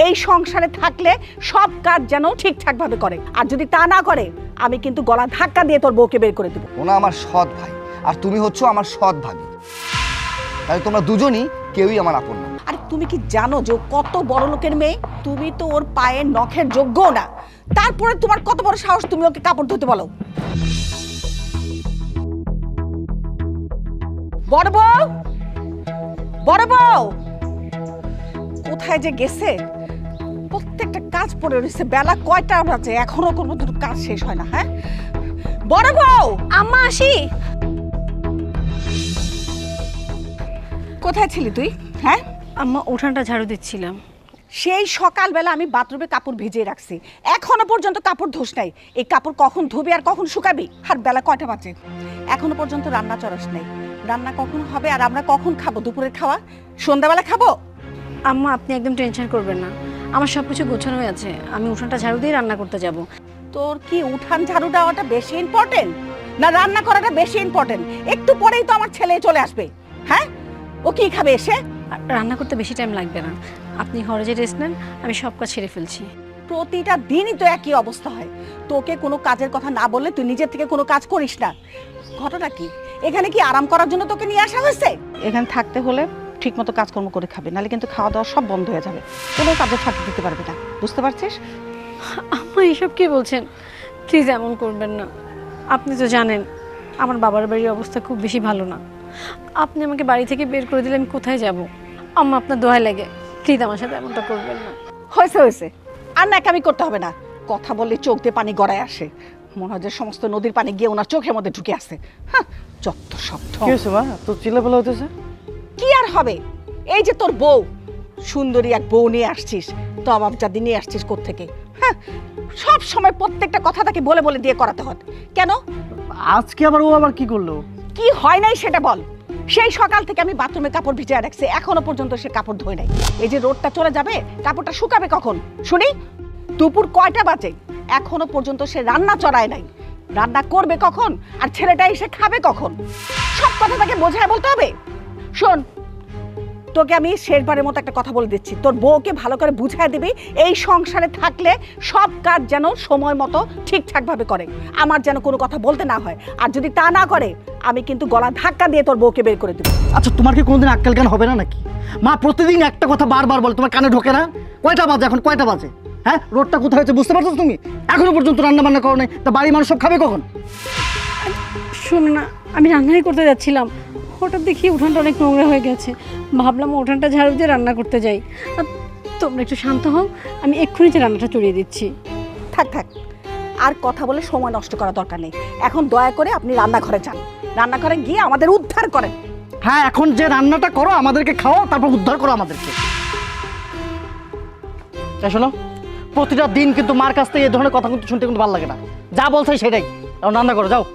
এই সংসারে থাকলে সব কাজ যেন ঠিকঠাকভাবে করে, আর যদি তা না করে আমি কিন্তু গলা ধাক্কা দিয়ে তোর বউকে বের করে দেবো। ওনা আমার সৎ ভাই আর তুমি হচ্ছ আমার সৎ ভাবি, তাই তোমরা দুজনই কেউই আমার আপন না। আর তুমি কি জানো যে ও কত বড় লোকের মেয়ে? তুমি তো ওর পায়ের নখের যোগ্য না, তারপরে তোমার কত বড় সাহস তুমি ওকে কাপড় ধুতে বলো? বড় বউ, বড় বউ কোথায় যে গেছে? প্রত্যেকটা কাজ পড়ে রয়েছে, বেলা কয়টা বাজে এখনো কোনো কাজ শেষ হয় না। হ্যাঁ বড় বউ, আম্মা আসি। কোথায় ছিলি তুই? হ্যাঁ আম্মা উঠানটা ঝাড়ু দিচ্ছিলাম। সেই সকালবেলা আমি বাথরুমে কাপড় ভিজিয়ে রাখছি, এখনো পর্যন্ত কাপড় ধোস নাই। এই কাপড় কখন ধুবি আর কখন শুকাবি? আর বেলা কয়টা বাজে এখনো পর্যন্ত রান্না চড়াস নাই। রান্না কখন হবে আর আমরা কখন খাবো? দুপুরের খাওয়া সন্ধ্যাবেলা খাবো? আম্মা আপনি একদম টেনশন করবেন না, আমার সব কিছু গোছানো হয়ে আছে। আমি উঠানটা ঝাড়ু দিয়ে রান্না করতে যাব। তোর কি উঠান ঝাড়ু দেওয়াটা বেশি ইম্পর্টেন্ট না রান্না করাটা বেশি ইম্পর্টেন্ট? একটু পরেই তো আমার ছেলে চলে আসবে। হ্যাঁ ও কি খাবে এসে? রান্না করতে বেশি টাইম লাগবে না, আপনি ঘরে যে রেস্ট নেন, আমি সব কাজ সেরে ফেলছি। প্রতিটা দিনই তো একই অবস্থা হয়, তোকে কোনো কাজের কথা না বললে তুই নিজের থেকে কোনো কাজ করিস না। ঘটনা কি? এখানে কি আরাম করার জন্য তোকে নিয়ে আসা হয়েছে? এখানে থাকতে হলে ঠিক মতো কাজকর্ম করে খাবে, নাহলে কিন্তু খাওয়া দাওয়া সব বন্ধ হয়ে যাবে। কোনো কাজে ফাঁকি দিতে পারবে না, বুঝতে পারছিস? আম্মা এসব কি বলছেন? প্লিজ এমন করবেন না। আপনি তো জানেন আমার বাবার বাড়ির অবস্থা খুব বেশি ভালো না। আপনি আমাকে বাড়ি থেকে বের করে দিলে আমি কোথায় যাব? আম্মা আপনার দোহাই লাগে, প্লিজ আমার সাথে এমনটা করবেন না। হয়েছে হয়েছে, আর ন্যাকামি করতে হবে না। কথা বললে চোখ দিয়ে পানি গড়ায় আসে, মনে হয় যে সমস্ত নদীর পানি গিয়ে ওনার চোখের মধ্যে ঢুকে আসে। হ্যাঁ যত শব্দ। কি হয়েছে মা, তো চিল্লাপালা হতেছে? কি আর হবে, এই যে তোর বউ, সুন্দরী এক বউ নিয়ে আসছিস, তো অভাব জাদি নিয়ে আসছিস কোত্থেকে? হ্যাঁ সব সময় প্রত্যেকটা কথা তাকে বলে বলে দিয়ে করাতে হয় কেন? আজকে আবার ও আবার কি করলো? কি হয় নাই সেটা বল। সেই সকাল থেকে আমি বাথরুমে কাপড় ভিজিয়ে রাখছি, এখনো পর্যন্ত সে কাপড় ধোয় নাই। এই যে রোদটা চলে যাবে, কাপড়টা শুকাবে কখন শুনি? দুপুর কয়টা বাজে এখনো পর্যন্ত সে রান্না চড়ায় নাই। রান্না করবে কখন আর ছেলেটা এসে খাবে কখন? সব কথা তাকে বোঝায় বলতে হবে। শোন, তোকে আমি শেষবারের মতো একটা কথা বলে দিচ্ছি, তোর বউকে ভালো করে বুঝায় দিবি এই সংসারে থাকলে সব কাজ যেন সময় মতো ঠিকঠাকভাবে করে, আমার যেন কোনো কথা বলতে না হয়। আর যদি তা না করে আমি কিন্তু গলা ধাক্কা দিয়ে তোর বউকে বের করে দেবো। আচ্ছা তোমার কি কোনোদিন আক্কেল জ্ঞান হবে না নাকি? মা প্রতিদিন একটা কথা বারবার বলে, তোমার কানে ঢোকে না? কয়টা বাজে এখন, কয়টা বাজে? হ্যাঁ রোডটা কোথায় হচ্ছে বুঝতে পারছো তুমি? এখনো পর্যন্ত রান্না বান্না করো নাই, তা বাড়ির মানুষ সব খাবে কখন? শোনো না, আমি রান্নাই করতে যাচ্ছিলাম, হঠাৎ দেখি উঠানটা অনেক নোংরা হয়ে গেছে। ভাবলাম উঠানটা ঝাড়ু দিয়ে রান্না করতে যাই। আর তোমরা একটু শান্ত হও, আমি এক্ষুনি যে রান্নাটা চড়িয়ে দিচ্ছি। থাক থাক, আর কথা বলে সময় নষ্ট করা দরকার নেই। এখন দয়া করে আপনি রান্নাঘরে যান, রান্নাঘরে গিয়ে আমাদের উদ্ধার করেন। হ্যাঁ এখন যে রান্নাটা করো আমাদেরকে খাওয়াও, তারপর উদ্ধার করো আমাদেরকে। শোনো, প্রতিটা দিন কিন্তু মার কাছ থেকে এই ধরনের কথা কিন্তু শুনতে কিন্তু ভালো লাগে না। যা বলছে সেটাই, এখন রান্না করো যাও।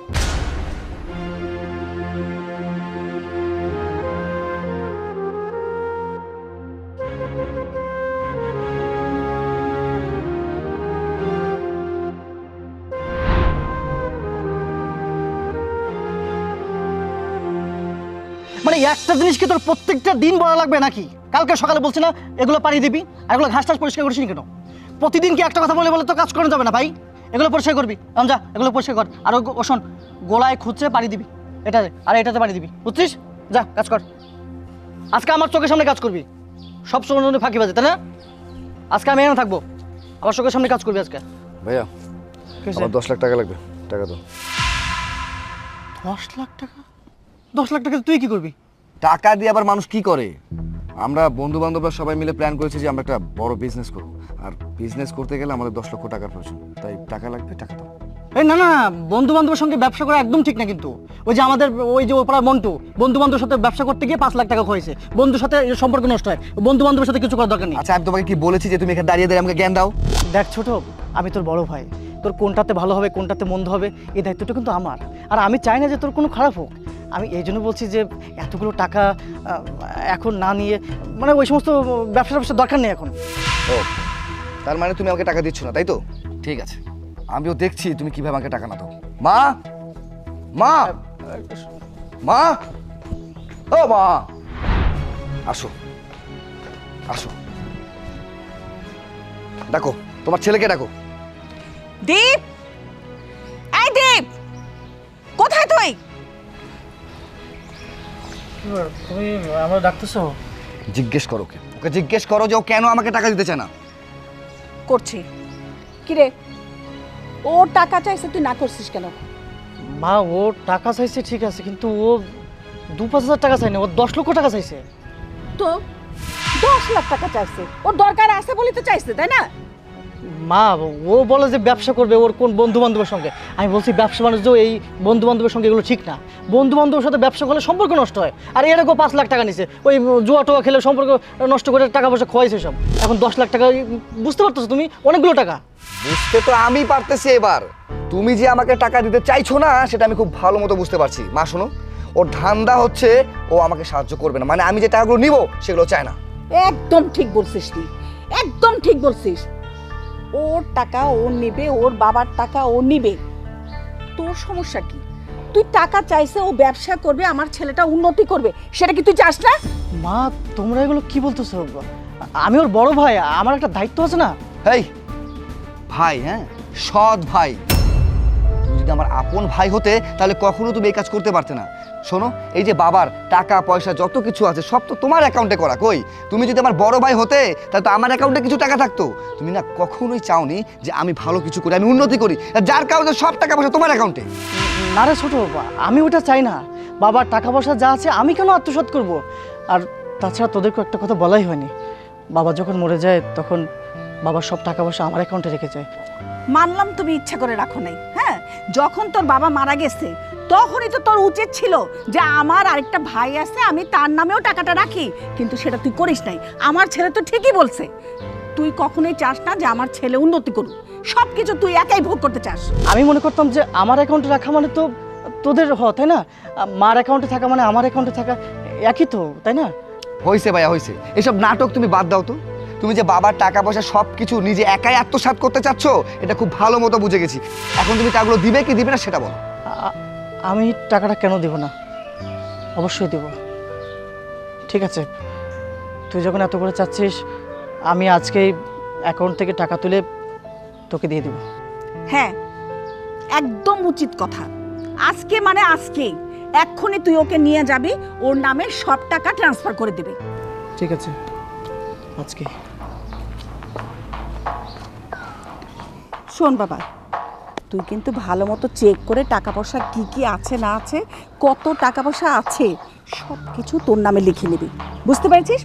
মানে একটা জিনিস কি তোর প্রত্যেকটা দিন বলা লাগবে নাকি? কালকে সকালে বলছি না এগুলো পানি দিবি, আর এগুলো ঘাস টাস পরিষ্কার করিস নি কেন? প্রতিদিন কি একটা কথা বলে বলে তো কাজ করা যাবে না ভাই? এগুলো পরিষ্কার করবি, যা এগুলো পরিষ্কার কর। আর শোন, গোলায় খুঁজছে পানি দিবি, এটাতে আর এটাতে পানি দিবি, বুঝছিস? যা কাজ কর। আজকে আমার চোখের সামনে কাজ করবি, সব সময় ফাঁকি বাজে তাই না? আজকে আমি এখানে থাকবো, আমার চোখের সামনে কাজ করবি আজকে। ভাইয়া আমার 10 লাখ টাকা লাগবে, টাকা দাও। 10 লাখ টাকা? 10 লাখ টাকা তুই কি করবি? টাকা দিয়ে আবার মানুষ কি করে? আমরা বন্ধু বান্ধবরা সবাই মিলে প্ল্যান করেছি যে আমরা একটা বড় বিজনেস করব, আর বিজনেস করতে গেলে আমাদের 10 লক্ষ টাকার প্রয়োজন, তাই টাকা লাগবে, টাকা দাও। এই না না, বন্ধু বান্ধবের সঙ্গে ব্যবসা করা একদম ঠিক না কিন্তু। ওই যে আমাদের ওই যে ওপাড়ার মন্টু, বন্ধু বান্ধবের সাথে ব্যবসা করতে গিয়ে 5 লাখ টাকা হয়েছে। বন্ধুর সাথে সম্পর্ক নষ্ট হয়, বন্ধু বান্ধবের সাথে কিছু করার দরকার নেই। আচ্ছা আমি তোমাকে কি বলেছি যে তুমি এখানে দাঁড়িয়ে দাঁড়িয়ে আমাকে জ্ঞান দাও? দেখ ছোট, আমি তোর বড় ভাই, তোর কোনটাতে ভালো হবে কোনটাতে মন্দ হবে এই দায়িত্বটা কিন্তু আমার। আর আমি চাই না যে তোর কোনো খারাপ হোক। আমি এই জন্য বলছি যে এতগুলো টাকা এখন না নিয়ে, মানে ওই সমস্ত ব্যবসার দরকার নেই এখন। ও তার মানে তুমি আমাকে টাকা দিচ্ছ না, তাই তো? ঠিক আছে, আমিও দেখছি তুমি কিভাবে আমাকে টাকা না দাও। মা, মা, মা, ও মা, আসো আসো। ডাকো, তোমার ছেলেকে ডাকো। দীপ, এই দীপ, কোথায় তুই? তুমি আমরা ডাকতেছো? জিজ্ঞেস করো ওকে, ওকে জিজ্ঞেস করো যে ও কেন আমাকে টাকা দিতে চায় না। করছি। কিরে, ও টাকা চাইছে, তুই না করছিস কেন? মা ও টাকা চাইছে ঠিক আছে, কিন্তু ও 2-5 হাজার টাকা চাই না, ও 10 লক্ষ টাকা চাইছে। তো 10 লাখ টাকা চাইছে, ওর দরকার আছে বলে তো চাইছে, তাই না? মা ও বলে যে ব্যবসা করবে ওর কোন বন্ধু বান্ধবের সঙ্গে। আমি বলছি ব্যবসা বাণিজ্য এই বন্ধু বান্ধবের সঙ্গে এগুলো ঠিক না। বন্ধু বান্ধবের সাথে ব্যবসা করলে সম্পর্ক নষ্ট হয়। আর এরকম 5 লাখ টাকা নিছে, ওই জুয়া টোয়া খেলে সম্পর্ক নষ্ট করে টাকা পয়সা খোয়াইছে সব। এখন 10 লাখ টাকা বুঝতে পারতেছো তুমি, অনেকগুলো টাকা। বুঝতে তো আমি পারতেছি এবার, তুমি যে আমাকে টাকা দিতে চাইছো না সেটা আমি খুব ভালো মতো বুঝতে পারছি। মা শোনো, ওর ধান্দা হচ্ছে ও আমাকে সাহায্য করবে না, মানে আমি যে টাকাগুলো নিব সেগুলো চায় না। একদম ঠিক বলছিস তুই, একদম ঠিক বলছিস। ওর টাকা ও নিবে, ওর বাবার টাকা ও নিবে, তোর সমস্যা কি? তুই টাকা চাইছে, ও ব্যবসা করবে, আমার ছেলেটা উন্নতি করবে, সেটা কি তুই চাস না? মা তোমরা এগুলো কি বলতেছো? আমি ওর বড় ভাই, আমার একটা দায়িত্ব আছে না? হেই ভাই, হ্যাঁ সৎ ভাই, তুমি যদি আমার আপন ভাই হতে তাহলে কখনো তুমি এই কাজ করতে পারতে না। শোনো, এই যে বাবার টাকা পয়সা যত কিছু আছে সব তো তোমার অ্যাকাউন্টে করা। কই, তুমি যদি আমার বড় ভাই হতে তাহলে তো আমার অ্যাকাউন্টে কিছু টাকা থাকতো। তুমি না কখনোই চাওনি যে আমি ভালো কিছু করি, আমি উন্নতি করি, যার কারণে সব টাকা পয়সা তোমার অ্যাকাউন্টে। না রে ছোট, আমি ওটা চাই না। বাবার টাকা পয়সা যা আছে আমি কেন আত্মসাৎ করব? আর তাছাড়া তোদেরকে একটা কথা বলাই হয়নি, বাবা যখন মরে যায় তখন বাবার সব টাকা পয়সা আমার অ্যাকাউন্টে রেখে যায়। মানলাম তুমি ইচ্ছা করে রাখো নাই, হ্যাঁ, যখন তোর বাবা মারা গেছে তখনই তো তোর উচিত ছিল যে আমার আরেকটা ভাই আছে, আমি তার নামেও টাকাটা রাখি, কিন্তু সেটা তুই করিস নাই। আমার ছেলে তো ঠিকই বলছে, তুই কখনোই চাস না যে আমার ছেলে উন্নতি করুক, সব কিছু তুই একাই ভোগ করতে চাস। আমি মনে করতাম যে আমার অ্যাকাউন্টে রাখা মানে তো তোদের তাই না, মার অ্যাকাউন্টে থাকা মানে আমার অ্যাকাউন্টে থাকা একই তো, তাই না? হয়েছে ভাইয়া হয়েছে, এসব নাটক তুমি বাদ দাও তো। তুমি যে বাবার টাকা পয়সা সব কিছু নিজে একাই আত্মসাৎ করতে চাচ্ছ এটা খুব ভালো মতো বুঝে গেছি। এখন তুমি টাকাগুলো দিবে কি দিবে না সেটা বলো। আমি টাকাটা কেন দেব না? অবশ্যই দেব। ঠিক আছে, তুই যখন এত করে চাচ্ছিস আমি আজকেই অ্যাকাউন্ট থেকে টাকা তুলে তোকে দিয়ে দেব। হ্যাঁ, একদম উচিত কথা। আজকে মানে আজকেই, এক্ষুনি তুই ওকে নিয়ে যাবি, ওর নামে সব টাকা ট্রান্সফার করে দিবি। ঠিক আছে, আজকে। শোন বাবা, তুই কিন্তু ভালো মতো চেক করে টাকা পয়সা কি কি আছে না আছে, কত টাকা পয়সা আছে সব কিছু তোর নামে লিখে নিবি, বুঝতে পেরেছিস?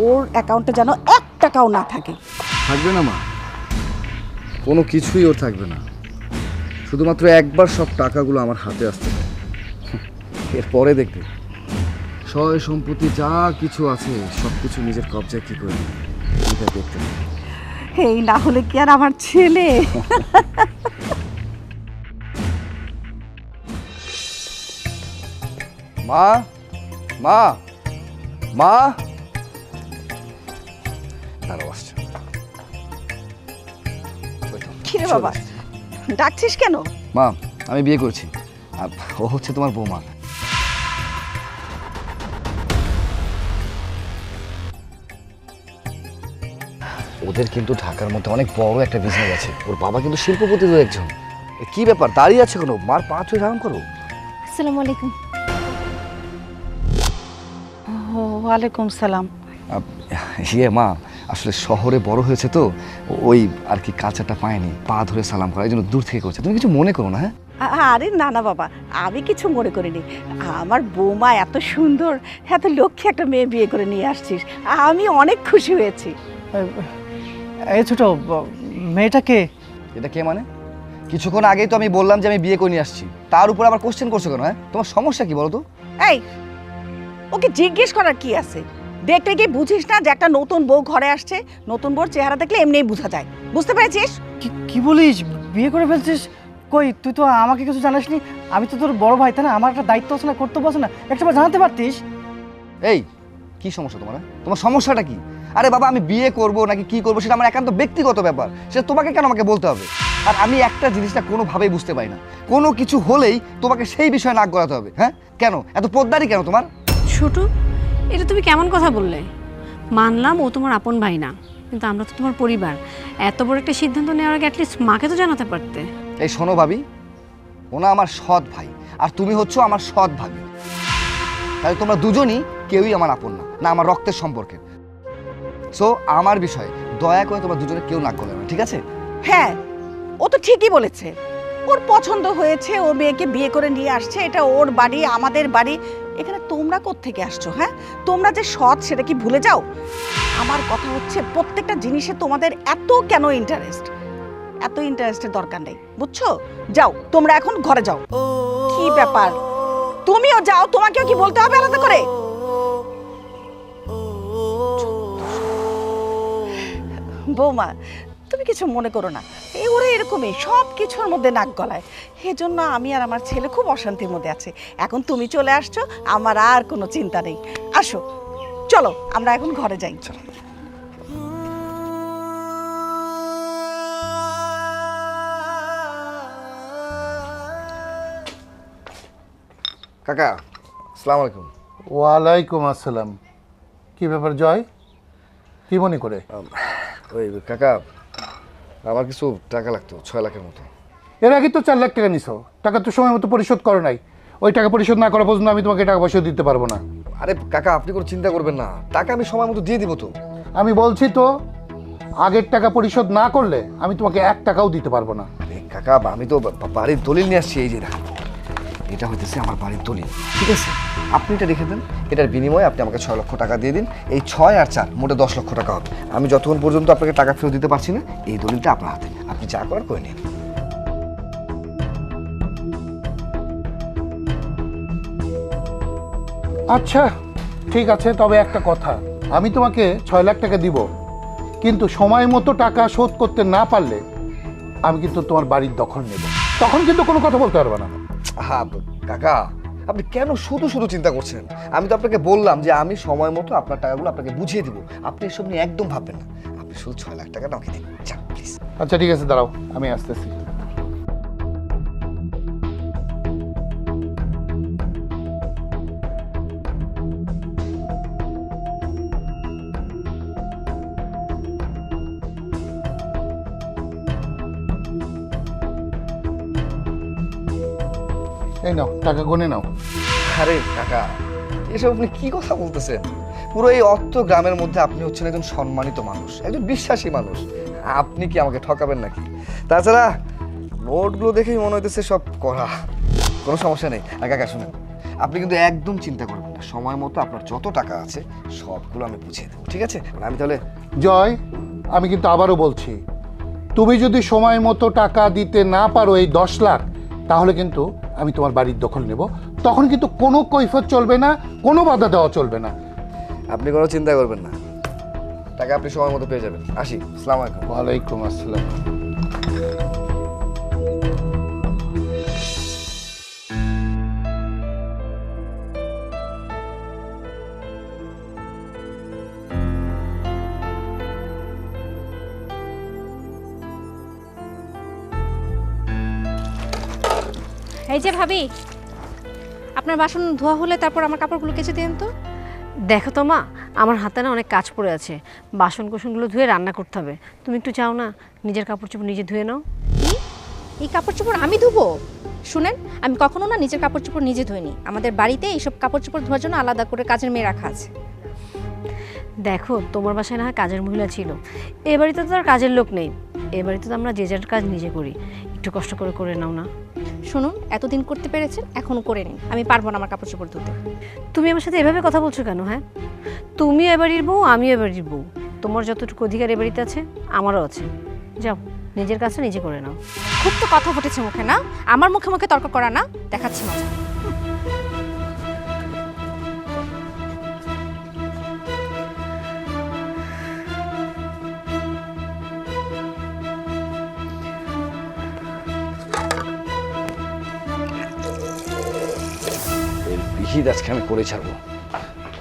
ওর অ্যাকাউন্টে যেন 1 টাকাও না থাকে। থাকবে না মা, কোনো কিছুই ওর থাকবে না, শুধুমাত্র একবার সব টাকাগুলো আমার হাতে আসতে হবে। এরপরে দেখবে সয় সম্পত্তি যা কিছু আছে সব কিছু নিজের কবজায় কি করে নেবে, এটা দেখতে হবে। এই না হলে কি আর আমার ছেলে? মা, মা, মা, দাঁড়াও আসছে। কিরে বাবা, ডাকছিস কেন? মা, আমি বিয়ে করছি, আর ও হচ্ছে তোমার বৌমা। ওদের কিন্তু ঢাকার মধ্যে অনেক বড় একটা বিজনেস আছে, ওর বাবা কিন্তু শিল্পপতি একজন। কি ব্যাপার দাঁড়িয়ে আছে কোনো? মার পা ছুঁয়ে আরাম করো। আসসালামু আলাইকুম। ওয়ালাইকুম সালাম। ইয়ে মা, আসলে শহরে বড় হয়েছে তো ওই আর কি কালচারটা পায়নি, পা ধরে সালাম করা, এই জন্য দূর থেকে করছে। তুমি কিছু মনে করো না? হ্যাঁ আরে না না বাবা, আমি কিছু মনে করিনি। আমার বৌমা এত সুন্দর, এত লক্ষ্মী একটা মেয়ে বিয়ে করে নিয়ে আসছিস, আমি অনেক খুশি হয়েছি। এই ছোট, মেয়েটাকে এটা কে মানে? কিছুক্ষণ আগেই তো আমি বললাম যে আমি বিয়ে করে নিয়ে আসছি, তার উপর আবার কোশ্চেন করছো কেন? হ্যাঁ, তোমার সমস্যা কি বলো তো? এই, ওকে জিজ্ঞেস করার কি আছে? দেখতে কি বুঝিস না যে একটা নতুন বউ ঘরে আসছে? নতুন বউর চেহারা দেখলে এমনিই বোঝা যায়, বুঝতে পেরেছিস? কি বলিস, বিয়ে করে ফেলছিস? কই, তুই তো আমাকে কিছু জানাসনি। আমি তো তোর বড় ভাই, তাই না? আমার একটা দায়িত্ব আছে না, কর্তব্য আছে না, একটাবার জানাতে পারতিস। এই কি সমস্যা তোমার? তোমার সমস্যাটা কি? আরে বাবা, আমি বিয়ে করব নাকি কি করবো সেটা আমার একান্ত ব্যক্তিগত ব্যাপার, সেটা তোমাকে কেন আমাকে বলতে হবে? আর আমি একটা জিনিসটা কোনোভাবেই বুঝতে পারি না, কোনো কিছু হলেই তোমাকে সেই বিষয়ে নাক গলাতে হবে। হ্যাঁ কেন এত পোদ্দারি কেন তোমার? ছোট, এটা তুমি কেমন কথা বললে? মানলাম ও তোমার আপন ভাই না, কিন্তু আমরা তো তোমার পরিবার, এত বড় একটা সিদ্ধান্ত নেওয়ার আগে অ্যাটলিস্ট মাকে তো জানাতে পারতে। এই শোনো ভাবি, ওনা আমার সৎ ভাই আর তুমি হচ্ছো আমার সৎ ভাবি, তাহলে তোমরা দুজনই কেউই আমার আপন না, না আমার রক্তের সম্পর্কের। সো আমার বিষয়ে দয়া করে তোমরা দুজনে কেউ নাক গলাবে না, ঠিক আছে? হ্যাঁ, ও তো ঠিকই বলেছে। ওর পছন্দ হয়েছে, ও মেয়েকে বিয়ে করে নিয়ে আসছে, এটা ওর বাড়ি, আমাদের বাড়ি। এখানে তোমরা কোত্থেকে আসছো? হ্যাঁ, তোমরা যে সৎ সেটা কি ভুলে যাও? আমার কথা হচ্ছে প্রত্যেকটা জিনিসে তোমাদের এত কেন ইন্টারেস্ট? এত ইন্টারেস্টের দরকার নেই, বুঝছো? যাও, তোমরা এখন ঘরে যাও। কি ব্যাপার, তুমিও যাও, তোমাকেও কি বলতে হবে আলাদা করে? বৌমা, তুমি কিছু মনে করো না, ওরা এরকমই সব কিছুর মধ্যে নাক গলায়। সেজন্য আমি আর আমার ছেলে খুব অশান্তির মধ্যে আছে। এখন তুমি চলে আসছো, আমার আর কোনো চিন্তা নেই। আসো, চলো আমরা এখন ঘরে যাই। চলো। কাকা, আসসালামু আলাইকুম। ওয়ালাইকুম আসসালাম। কি ব্যাপার জয়, কি মনে করে? ওই কাকা, আমার কিছু টাকা লাগতো, 6 লাখের মতো। এর আগে তো 4 লাখ টাকা নিছো, টাকা তো সময় মতো পরিশোধ করো নাই। ওই টাকা পরিশোধ না করা পর্যন্ত আমি তোমাকে টাকা পয়সা দিতে পারবো না। আরে কাকা, আপনি কোনো চিন্তা করবেন না, টাকা আমি সময় মতো দিয়ে দিব তো। আমি বলছি তো, আগের টাকা পরিশোধ না করলে আমি তোমাকে 1 টাকাও দিতে পারবো না। আরে কাকা, আমি তো বাড়ির দলিল নিয়ে আসছি, এই যে দেখেন, এটা হইতেছে আমার বাড়ির দলিল, ঠিক আছে? আপনি এটা রেখে দেন, এটার বিনিময়ে আপনি আমাকে 6 লক্ষ টাকা দিয়ে দিন। এই 6 আর 4 মোটে 10 লক্ষ টাকা হবে। আমি যতক্ষণ পর্যন্ত আপনাকে টাকা ফেরত দিতে পারছি না, এই দলিলটা আপনার হাতে, আপনি যা করার করে নিন। আচ্ছা ঠিক আছে, তবে একটা কথা, আমি তোমাকে 6 লাখ টাকা দিব, কিন্তু সময় মতো টাকা শোধ করতে না পারলে আমি কিন্তু তোমার বাড়ির দখল নেব। তখন কিন্তু কোনো কথা বলতে পারবে না। হ্যাঁ কাকা, আপনি কেন শুধু শুধু চিন্তা করছেন? আমি তো আপনাকে বললাম যে আমি সময় মতো আপনার টাকাগুলো আপনাকে বুঝিয়ে দিব। আপনি এসব নিয়ে একদম ভাববেন না, আপনি শুধু 6 লাখ টাকা আমাকে দিন, যান প্লিজ। আচ্ছা ঠিক আছে, দাঁড়াও আমি আসতেছি। এই নাও টাকা গুনে নাও। আরে কাকা, এসব আপনি কি কথা বলতেছেন? পুরো এই অর্থ গ্রামের মধ্যে আপনি হচ্ছেন একজন সম্মানিত মানুষ, একজন বিশ্বাসী মানুষ। আপনি কি আমাকে ঠকাবেন নাকি? তাছাড়া নোটগুলো দেখেই মনে হইতেছে সব করা। কোনো সমস্যা নেই। আর কাকা শুনেন, আপনি কিন্তু একদম চিন্তা করবেন না, সময় মতো আপনার যত টাকা আছে সবগুলো আমি বুঝিয়ে দেবো, ঠিক আছে? আমি তাহলে জয়, আমি কিন্তু আবারও বলছি, তুমি যদি সময় মতো টাকা দিতে না পারো এই 10 লাখ, তাহলে কিন্তু আমি তোমার বাড়ির দখল নেব। তখন কিন্তু কোনো কৈফিয়ত চলবে না, কোনো বাধা দেওয়া চলবে না। আপনি কোনো চিন্তা করবেন না, টাকা আপনি সময় মতো পেয়ে যাবেন। আসি, আসসালামু আলাইকুম। ওয়ালাইকুম আসসালাম। এই যে ভাবি, আপনার বাসন ধোয়া হলে তারপর আমার কাপড়গুলো কেচে দিন তো। দেখো তো মা, আমার হাতে না অনেক কাজ পড়ে আছে, বাসন কোসনগুলো ধুয়ে রান্না করতে হবে। তুমি একটু চাও না নিজের কাপড় চোপড় নিজে ধুয়ে নাও? কি, এই কাপড় চোপড় আমি ধুবো? শুনেন, আমি কখনো না নিজের কাপড় চোপড় নিজে ধুইনি। আমাদের বাড়িতে এইসব কাপড় চোপড় ধোয়ার জন্য আলাদা করে কাজের মেয়ে রাখা আছে। দেখো, তোমার বাসায় না হয় কাজের মহিলা ছিল, এ বাড়িতে তো আর কাজের লোক নেই। এ বাড়িতে তো আমরা যে যার কাজ নিজে করি, একটু কষ্ট করে করে নাও না। শুনুন, এতদিন করতে পেরেছেন, এখনও করে নিন। আমি পারবো না আমার কাপড় চোপড় ধুতে। তুমি আমার সাথে এভাবে কথা বলছো কেন? হ্যাঁ, তুমি এবাড়ির বউ, আমিও এবাড়ির বউ। তোমার যতটুকু অধিকার এ বাড়িতে আছে আমারও আছে। যাও, নিজের কাজটা নিজে করে নাও। খুব তো কথা ফুটেছে মুখে, না? আমার মুখে মুখে তর্ক করা না, দেখাচ্ছি মজা। এর বিহিত আজকে আমি করে ছাড়বো।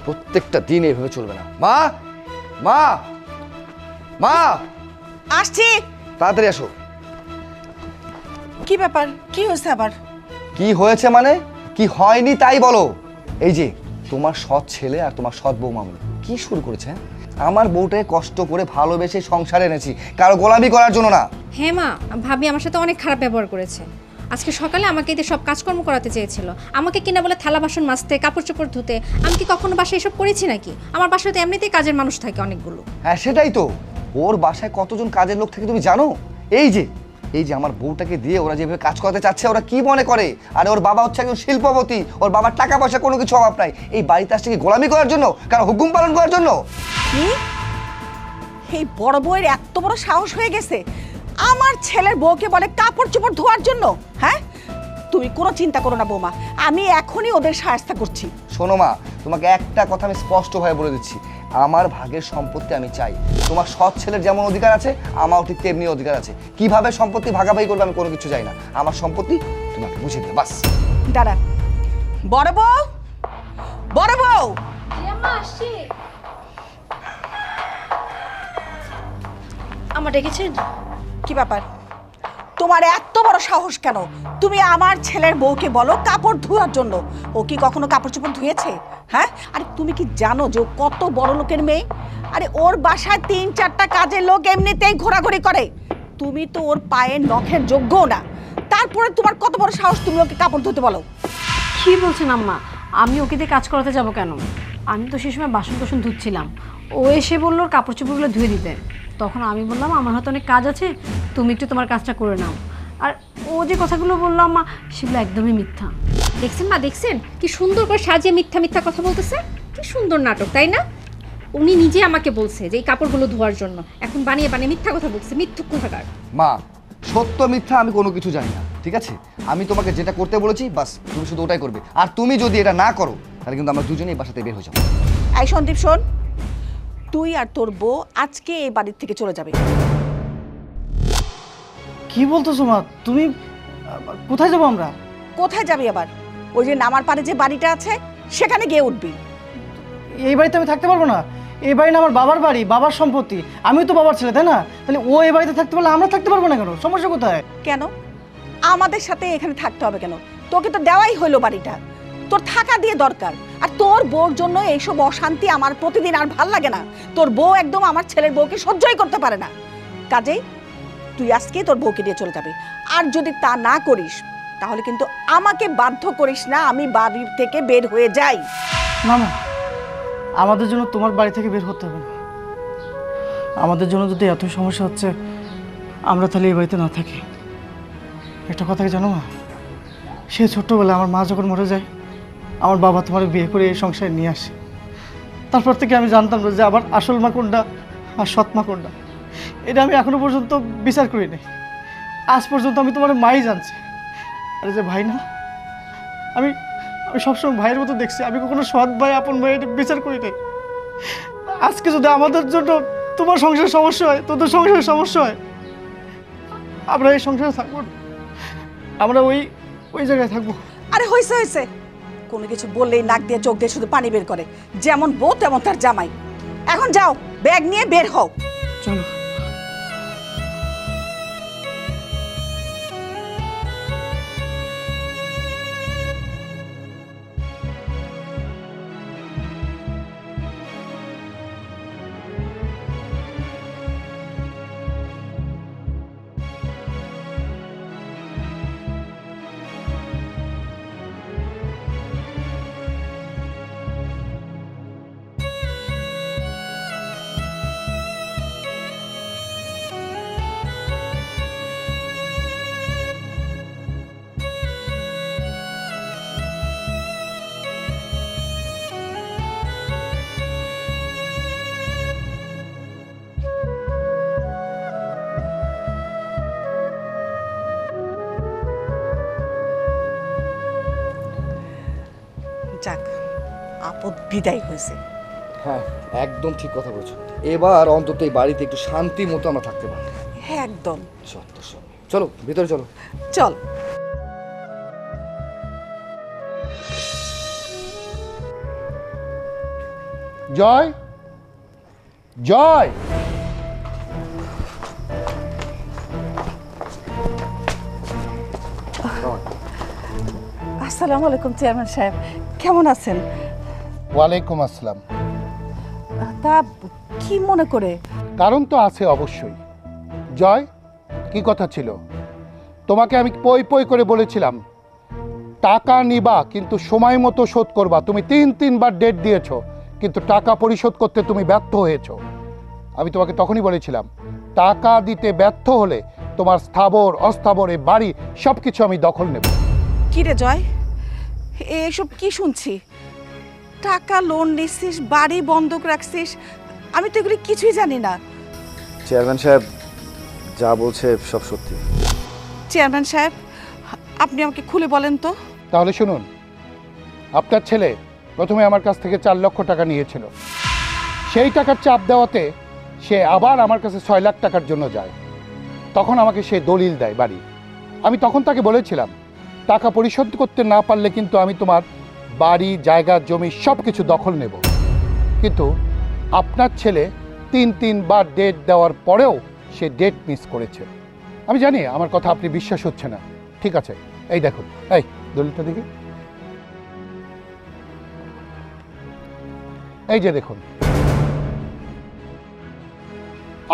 প্রত্যেকটা দিন এইভাবে চলবে না। মা, মা, মা, আসছি। তাড়াতাড়ি আসো। কি ব্যাপার, কি হয়েছে আবার? কি হয়েছে মানে? কি হয়নি তাই বলো। এই যে তোমার সৎ ছেলে আর তোমার সৎ বৌমা মিলে কি শুরু করেছে? আমার বউটাকে কষ্ট করে ভালোবেসে সংসারে এনেছি, কারো গোলামি করার জন্য না। হ্যাঁ মা, ভাবি আমার সাথে অনেক খারাপ ব্যবহার করেছে। আজকে সকালে আমাকে এতে সব কাজকর্ম করাতে চেয়েছিল, আমাকে কিনা বলে থালা বাসন মাজতে, কাপড় চোপড় ধুতে। আমি কি কখনো বাসায় এসব করেছি নাকি? আমার বাসায় তো এমনিতেই কাজের মানুষ থাকে অনেকগুলো। হ্যাঁ সেটাই তো, ওর বাসায় কতজন কাজের লোক থাকে তুমি জানো? এই যে আমার বউটাকে দিয়ে ওরা যেভাবে কাজ করতে চাচ্ছে, ওরা কি মনে করে? আর ওর বাবা হচ্ছে একজন শিল্পপতি, ওর বাবার টাকা পয়সা কোনো কিছু অভাব নাই। এই বাড়িতে আসছে কি গোলামি করার জন্য, কারো হুকুম পালন করার জন্য? কি এই বড় বউয়ের এত বড় সাহস হয়ে গেছে আমার ছেলের বউকে বলে কাপড় চোপড় ধোয়ার জন্য? হ্যাঁ, তুমি কোনো চিন্তা করো না বৌমা, আমি এখনই ওদের সাহায্য করছি। শোনো মা, তোমাকে একটা কথা আমি স্পষ্টভাবে বলে দিচ্ছি, আমার ভাগের সম্পত্তি আমি চাই। তোমার সৎ ছেলের যেমন অধিকার আছে, আমারও ঠিক তেমনি অধিকার আছে। কিভাবে সম্পত্তি ভাগাভাগি করবে আমি কোনো কিছু চাই না। আমার সম্পত্তি তোমাকে বুঝিয়ে দেবে বাস। দাঁড়া, বড় বউ, বড় বউ, আমার ডেকেছেন? কি ব্যাপার? তোমার এত বড় সাহস কেন? তুমি আমার ছেলের বউকে বলো কাপড় ধোয়ার জন্য। ও কি কখনো কাপড় চোপড় ধুয়েছে? হ্যাঁ, আরে তুমি কি জানো যে ও কত বড় লোকের মেয়ে? আরে ওর বাসায় 3-4টা কাজের লোক এমনিতেই ঘোরাঘুরি করে। তুমি তো ওর পায়ের নখের যোগ্যও না, তারপরে তোমার কত বড় সাহস তুমি ওকে কাপড় ধুতে বলো? কি বলছেন আম্মা? আমি ওকে দিয়ে কাজ করাতে যাব কেন? আমি তো সেই সময় বাসন কোসন ধুচ্ছিলাম, ও এসে বললো ওর কাপড় চোপড়গুলো ধুয়ে দিতে। তখন আমি বললাম আমার হাতে অনেক কাজ আছে, তুমি একটু তোমার কাজটা করে নাও। আর ও যে কথাগুলো বললো আম্মা, সেগুলো একদমই মিথ্যা। দেখছেন মা, দেখছেন কি সুন্দর করে সাজিয়ে মিথ্যা মিথ্যা কথা বলতেছে? কি সুন্দর নাটক, তাই না? উনি নিজে আমাকে বলছে যে এই কাপড়গুলো ধোয়ার জন্য, এখন বানিয়ে বানিয়ে মিথ্যা কথা বলছে। মিথ্যুক কোথাকার। মা, সত্য মিথ্যা আমি কোনো কিছু জানি না, ঠিক আছে? আমি তোমাকে যেটা করতে বলেছি বাস তুমি শুধু ওটাই করবে। আর তুমি যদি এটা না করো তাহলে কিন্তু আমরা দুজনেই বাসাতে বের হয়ে যাবো। এই সন্দীপ শোন, তুই আর তোর বউ আজকে এই বাড়ির থেকে চলে যাবে। কি বলতেছো মা তুমি? কোথায় যাবো আমরা? কোথায় যাবি আবার? ওই যে নামার পারে যে বাড়িটা আছে সেখানে গিয়ে উঠবি। এই বাড়িতে আমি থাকতে পারবো না। এই বাড়ি না আমার বাবার বাড়ি, বাবার সম্পত্তি। আমিও তো বাবার ছেলে, তাই না? তাহলে ও এই বাড়িতে থাকতে পারলে আমরা থাকতে পারবো না কেন? সমস্যা কোথায়? কেন আমাদের সাথে এখানে থাকতে হবে কেন? তোকে তো দেওয়াই হলো বাড়িটা, তোর থাকা দিয়ে দরকার। আর তোর বউর জন্য এইসব অশান্তি আমার প্রতিদিন আর ভাল লাগে না। তোর বউ একদম আমার ছেলের বউকে সহ্যই করতে পারে না। কাজেই তুই আজকে তোর বউকে দিয়ে চলে যাবি। আর যদি তা না করিস তাহলে কিন্তু আমাকে বাধ্য করিস না আমি বাড়ির থেকে বের হয়ে যাই। না না, আমাদের জন্য তোমার বাড়ি থেকে বের হতে হবে না। আমাদের জন্য যদি এত সমস্যা হচ্ছে, আমরা তাহলে এই বাড়িতে না থাকি। একটা কথা কি জানো মা? সে ছোট্টবেলায় আমার মা যখন মরে যায়, আমার বাবা তোমার বিয়ে করে এই সংসারে নিয়ে আসে। তারপর থেকে আমি জানতাম না যে আবার আসল মা কোনটা আর সৎ মা কোনটা। এটা আমি এখনো পর্যন্ত বিচার করি নাই। আজ পর্যন্ত আমি তোমার মাই জানছি। আরে যে ভাই না, আমি আমি সবসময় ভাইয়ের মতো দেখছি। আমি কখনো সৎ ভাই আপন ভাই এটা বিচার করি নাই। আজকে যদি আমাদের জন্য তোমার সংসারে সমস্যা হয়, তোদের সংসারে সমস্যা হয়, আমরা এই সংসারে থাকবো না। আমরা ওই জায়গায় থাকবো। আরে হয়েছে হয়েছে, কোনো কিছু বললেই নাক দিয়ে চোখ দিয়ে শুধু পানি বের করে। যেমন বউ তেমন তার জামাই। এখন যাও, ব্যাগ নিয়ে বের হও। চলো। যাক, আপদ বিদায় হয়েছে। হ্যাঁ একদম ঠিক কথা বলছো। এবার অন্তত এই বাড়িতে একটু শান্তি মতো আমরা থাকতে পারবো। হ্যাঁ একদম। চলো ভিতরে চলো। চল। জয়, জয়, আসসালামু আলাইকুম চেয়ারম্যান সাহেব, কেমন আছেন? ওয়ালাইকুম আসসালাম। তা কি মনে করে? কারণ তো আছে অবশ্যই। জয়, কি কথা ছিল? তোমাকে আমি পই পই করে বলেছিলাম টাকা নিবা কিন্তু সময় মতো শোধ করবা। তুমি তিনবার ডেট দিয়েছো কিন্তু টাকা পরিশোধ করতে তুমি ব্যর্থ হয়েছো। আমি তোমাকে তখনই বলেছিলাম টাকা দিতে ব্যর্থ হলে তোমার স্থাবর অস্থাবর এই বাড়ি সব কিছু আমি দখল নেব। কি রে জয়, এসব কি শুনছি? টাকা লোন নিছিস, বাড়ি বন্ধক রাখছিস, আমি তো এগুলি কিছুই জানি না। চেয়ারম্যান সাহেব যা বলছে সব সত্যি। চেয়ারম্যান সাহেব, আপনি আমাকে খুলে বলেন তো। তাহলে শুনুন, আপনার ছেলে প্রথমে আমার কাছ থেকে 4 লক্ষ টাকা নিয়েছিল। সেই টাকার চাপ দেওয়াতে সে আবার আমার কাছে 6 লাখ টাকার জন্য যায়। তখন আমাকে সে দলিল দেয় বাড়ি। আমি তখন তাকে বলেছিলাম টাকা পরিশোধ করতে না পারলে কিন্তু আমি তোমার বাড়ি জায়গা জমি সব কিছু দখল নেব। কিন্তু আপনার ছেলে 3বার ডেট দেওয়ার পরেও সে ডেট মিস করেছে। আমি জানি আমার কথা আপনি বিশ্বাস হচ্ছে না। ঠিক আছে, এই দেখুন, এই দলিলটা দেখি, এই যে দেখুন।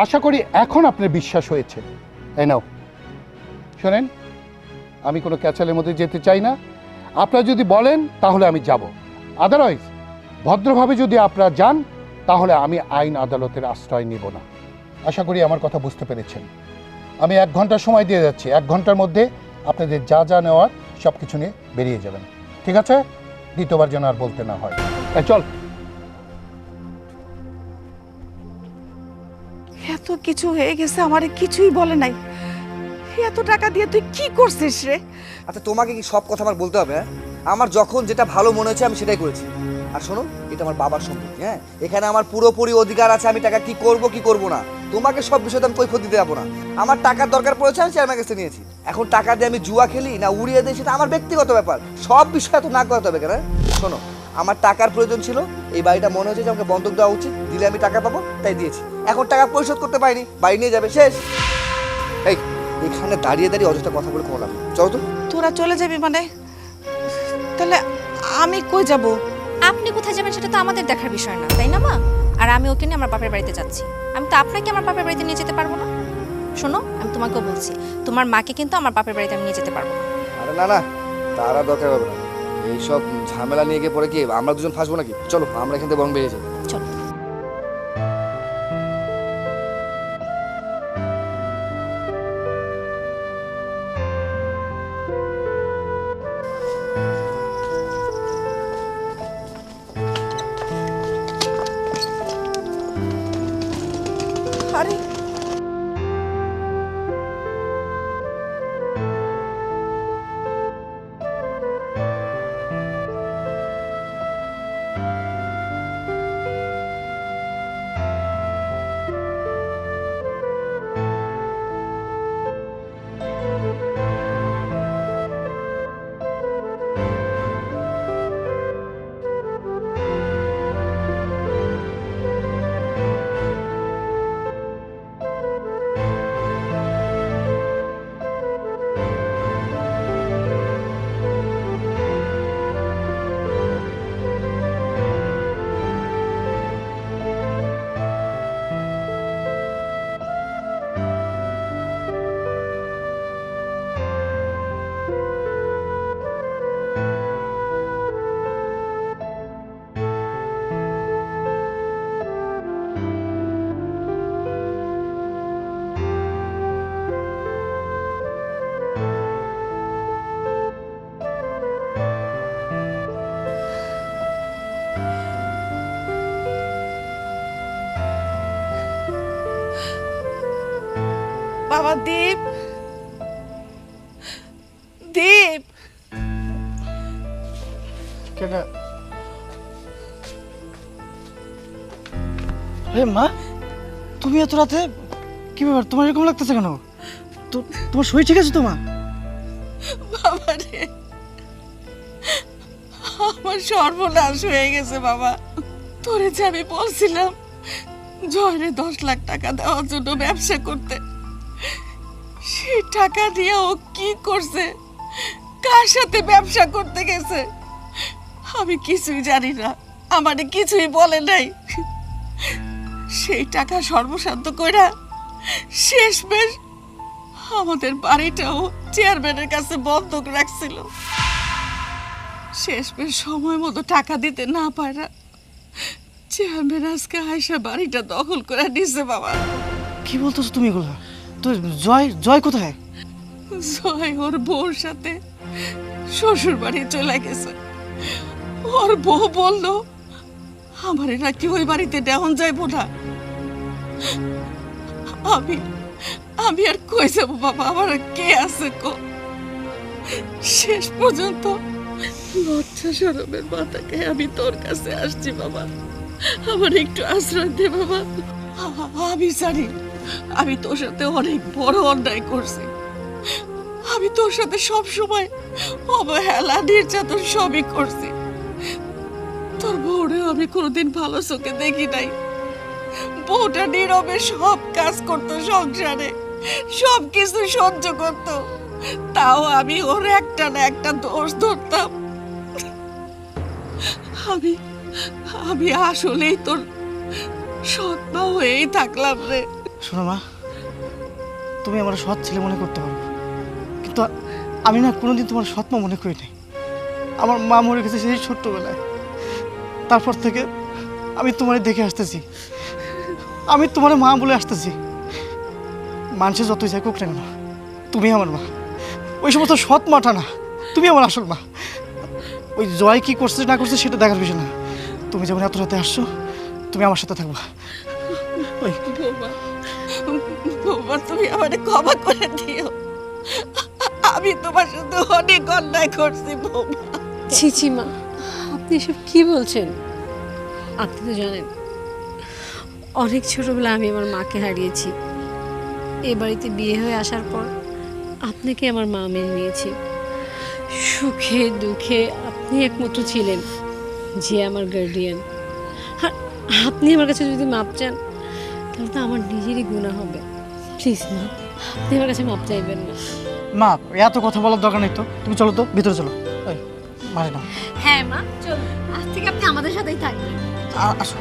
আশা করি এখন আপনার বিশ্বাস হয়েছে। এই নাও, শোনেন, আমি কোনো ক্যাচালের মধ্যে যেতে চাই না। আপনারা যদি বলেন তাহলে আমি যাব, আদারওয়াইজ ভদ্রভাবে যদি আপনারা যান তাহলে আমি আইন আদালতের আশ্রয় নিব না। আশা করি আমার কথা বুঝতে পেরেছেন। আমি 1 ঘন্টা সময় দিয়ে যাচ্ছি। 1 ঘন্টার মধ্যে আপনাদের যা যা নেওয়ার সব কিছু নিয়ে বেরিয়ে যাবেন, ঠিক আছে? দ্বিতীয়বার যেন আর বলতে না হয়। চল। এত কিছু হয়ে গেছে, আমারে কিছুই বলে নাই। এত টাকা দিয়ে তুই কি করছিস রে? আচ্ছা, তোমাকে কি সব কথা আমার বলতে হবে? হ্যাঁ, আমার যখন যেটা ভালো মনে হয়েছে আমি সেটাই করেছি। আর শোনো, এটা আমার বাবার সম্পত্তি। হ্যাঁ, এখানে আমার পুরোপুরি অধিকার আছে আমি টাকা কি করব না। তোমাকে সব বিষয়ে আমি কৈফিয়ত দিতে যাবো না। আমার টাকার দরকার পড়েছে, আমি চেয়ারম্যান কাছে নিয়েছি। এখন টাকা দিয়ে আমি জুয়া খেলি না উড়িয়ে দিই সেটা আমার ব্যক্তিগত ব্যাপার। সব বিষয়ে তো না করতে হবে কেন? শোনো, আমার টাকার প্রয়োজন ছিল, এই বাড়িটা মনে হচ্ছে যে আমাকে বন্ধক দেওয়া উচিত, দিলে আমি টাকা পাবো, তাই দিয়েছি। এখন টাকা পরিশোধ করতে পারিনি, বাড়ি নিয়ে যাবে, শেষ। এই এখানে দাঁড়িয়ে অযথা কথা বলে কোনো লাভ নেই। চলো তো। তোরা চলে যাবি মানে? তাহলে আমি কই যাব? আপনি কোথায় যাবেন সেটা তো আমাদের দেখার বিষয় না, তাই না মা? আর আমি ওকে নিয়ে আমার বাপের বাড়িতে যাচ্ছি। আমি তো আপনাকে আমার বাপের বাড়িতে নিয়ে যেতে পারবো না। শোনো, আমি তোমাকেও বলছি, তোমার মাকে কিন্তু আমার বাপের বাড়িতে আমি নিয়ে যেতে পারবো না। আরে না না, তারা দরকার হবে না। এইসব ঝামেলা নিয়ে গিয়ে পরে কি আমরা দুজন ফাঁসবো নাকি? চলো আমরা এখান থেকে বরং বেরিয়ে যাই। চলো। আরে বাবা দীপ, দীপ, কেটা? মা, তুমি এত রাতে কি ব্যাপার? তোমার এরকম লাগতেছে কেন? তোমার শরীর ঠিক আছে তো মা? বাবা রে, আমার সর্বনাশ হয়ে গেছে বাবা। তোরে যে আমি বলছিলাম জয়রে 10 লাখ টাকা দেওয়ার জন্য ব্যবসা করতে, সেই টাকা দিয়ে ও কি করছে, কার সাথে ব্যবসা করতে গেছে, আমি কিছুই জানি না। আমারে কিছুই বলে নাই। সেই টাকা সর্বশান্ত কইরা শেষমেশ আমাদের বাড়িটাও চেয়ারম্যানের কাছে বন্ধক রাখছিল। শেষমেশ সময় মতো টাকা দিতে না পারা চেয়ারম্যান আজকে আয়সা বাড়িটা দখল করে নিছে বাবা। কি বলতেছো তুমি এগুলো? তো জয় জয় কোথায়? জয় ওর বউর সাথে শ্বশুর বাড়ি চলে গেছে। ওর বউ বলল আমারে নাকি ওই বাড়িতে দেওয়ান যাইবো না। আমি আমি আর কই যাব বাবা, আমার আর কে আছে কো? শেষ পর্যন্ত লজ্জা শরমের মাথাকে আমি তোর কাছে আসছি বাবা, আমার একটু আশ্রয় দে বাবা। আমি জানি আমি তোর সাথে অনেক বড় অন্যায় করছি। আমি তোর সাথে সব সময় অবহেলা নির্যাতন সবই করছি। তোর বউরেও আমি কোনোদিন ভালো চোখে দেখি নাই। বউটা নীরবে সব কাজ করতো, সংসারে সব কিছু সহ্য করতো, তাও আমি ওর একটা না একটা দোষ ধরতাম। আমি আমি আসলেই তোর সৎ মা হয়েই থাকলাম রে। শোনো মা, তুমি আমার সৎ ছেলে মনে করতে পারো, কিন্তু আমি না কোনোদিন তোমার সৎ মা মনে করি নাই। আমার মা মরে গেছে সেই ছোট্টবেলায়। তারপর থেকে আমি তোমারে দেখে আসতেছি, আমি তোমার মা বলে আসতেছি। মানুষের যতই যাই কোক না কেন, তুমি আমার মা। ওই সমস্ত সৎ মাটা না, তুমি আমার আসল মা। ওই জয় কি করছে না করছে সেটা দেখার বিষয় না। তুমি যখন এত রাতে আসছো, তুমি আমার সাথে থাকবা। ওই বৌমা, বৌমা তুমি আমাকে ক্ষমা করে দিও। আমি তোমার সাথে অনেক অন্যায় করছি বৌমা। ছি মা, আপনি এসব কি বলছেন? আপনি তো জানেন অনেক ছোটবেলায় আমি আমার মাকে হারিয়েছি। এ বাড়িতে বিয়ে হয়ে আসার পর আপনাকে আমার মা মেনে নিয়েছি। সুখে দুঃখে আপনি একমাত্র ছিলেন যে আমার গার্ডিয়ান। আর আপনি আমার কাছে যদি মাপ চান তাহলে তো আমার নিজেরই গুনাহ হবে। প্লিজ মা, আপনি আমার কাছে মাপ চাইবেন না। মা, এত কথা বলার দরকার নেই তো। তুমি চলো তো, ভিতরে চলো। ওই মারে না, হ্যাঁ মা, চলুন, আজ থেকে আপনি আমাদের সাথেই থাকবেন। আসো।